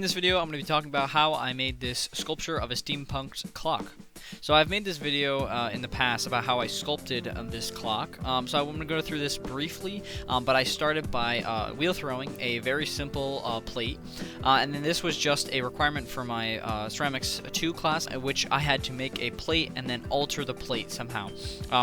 In this video, I'm going to be talking about how I made this sculpture of a steampunk clock. So I've made this video in the past about how I sculpted this clock. So I'm going to go through this briefly, but I started by wheel throwing a very simple plate, and then this was just a requirement for my Ceramics 2 class, at which I had to make a plate and then alter the plate somehow.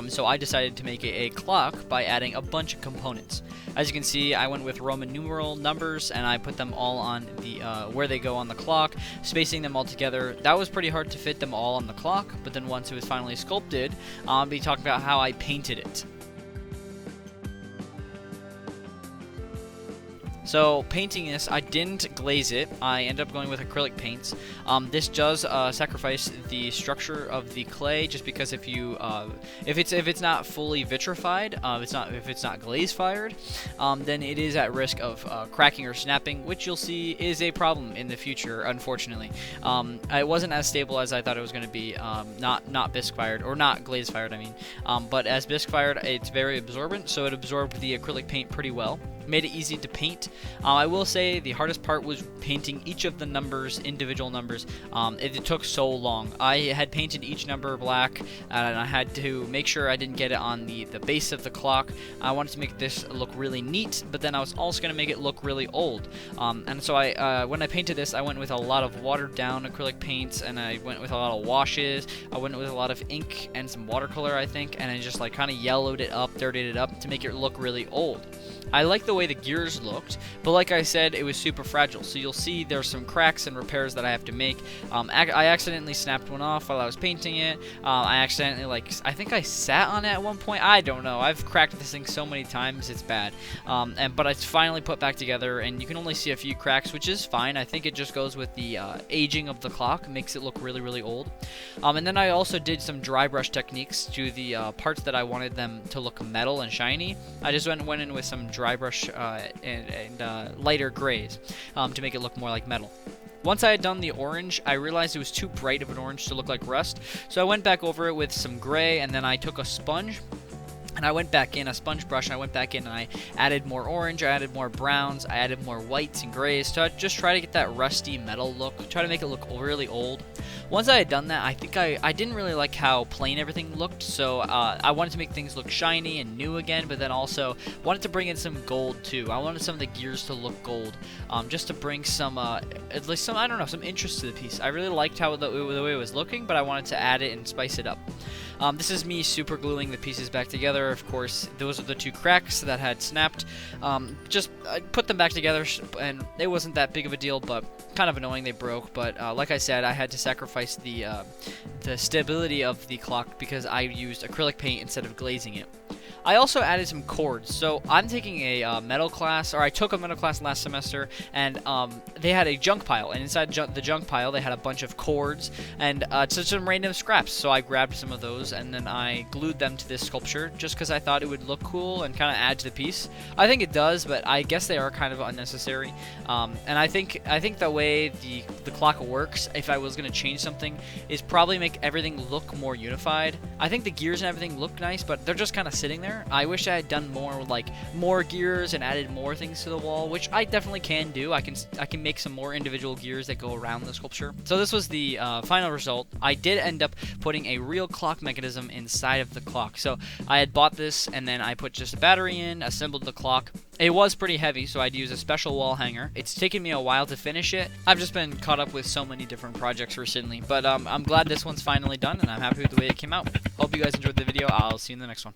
So I decided to make a clock by adding a bunch of components. As you can see, I went with Roman numeral numbers, and I put them all on the where they go on the clock, spacing them all together. That was pretty hard to fit them all on the clock, but then once it was finally sculpted, I'll be talking about how I painted it. So painting this, I didn't glaze it. I ended up going with acrylic paints. This does sacrifice the structure of the clay, just because if it's not fully vitrified, if it's not glaze fired, then it is at risk of cracking or snapping, which you'll see is a problem in the future. Unfortunately, it wasn't as stable as I thought it was going to be. Not bisque fired, or not glaze fired, I mean. But as bisque fired, it's very absorbent, so it absorbed the acrylic paint pretty well. Made it easy to paint. I will say the hardest part was painting each of the numbers, individual numbers. It took so long. I had painted each number black, and I had to make sure I didn't get it on the base of the clock. I wanted to make this look really neat, but then I was also going to make it look really old. And so when I painted this, I went with a lot of watered down acrylic paints, and I went with a lot of washes. I went with a lot of ink and some watercolor, I think, and I just like kind of yellowed it up, dirtied it up to make it look really old. I like the way the gears looked, but like I said, it was super fragile, so you'll see there's some cracks and repairs that I have to make. I accidentally snapped one off while I was painting it. I accidentally, I think I sat on it at one point. I don't know. I've cracked this thing so many times, it's bad. But it's finally put back together, and you can only see a few cracks, which is fine. I think it just goes with the aging of the clock, makes it look really, really old. And then I also did some dry brush techniques to the parts that I wanted them to look metal and shiny. I just went in with some dry brush and lighter grays to make it look more like metal. Once I had done the orange, I realized it was too bright of an orange to look like rust, so I went back over it with some gray, and then I took a sponge and I went back in, a sponge brush, and I went back in and I added more orange, I added more browns, I added more whites and grays to just try to get that rusty metal look, try to make it look really old. Once I had done that, I think I didn't really like how plain everything looked, so I wanted to make things look shiny and new again, but then also wanted to bring in some gold too. I wanted some of the gears to look gold, just to bring some, at least some, I don't know, some interest to the piece. I really liked how the way it was looking, but I wanted to add it and spice it up. This is me super gluing the pieces back together. Of course, those are the two cracks that had snapped. I put them back together, and it wasn't that big of a deal, but kind of annoying they broke. But like I said, I had to sacrifice the stability of the clock because I used acrylic paint instead of glazing it. I also added some cords. So I'm taking a metal class, or I took a metal class last semester, and they had a junk pile, and inside the junk pile they had a bunch of cords and just some random scraps. So I grabbed some of those and then I glued them to this sculpture just because I thought it would look cool and kind of add to the piece. I think it does, but I guess they are kind of unnecessary. And I think the way the clock works, if I was going to change something, is probably make everything look more unified. I think the gears and everything look nice, but they're just kind of sitting there. I wish I had done more gears and added more things to the wall, which I definitely can do. I can make some more individual gears that go around the sculpture. So this was the final result. I did end up putting a real clock mechanism inside of the clock. So I had bought this, and then I put just a battery in, assembled the clock. It was pretty heavy, so I'd use a special wall hanger. It's taken me a while to finish it. I've just been caught up with so many different projects recently, but I'm glad this one's finally done, and I'm happy with the way it came out. Hope you guys enjoyed the video. I'll see you in the next one.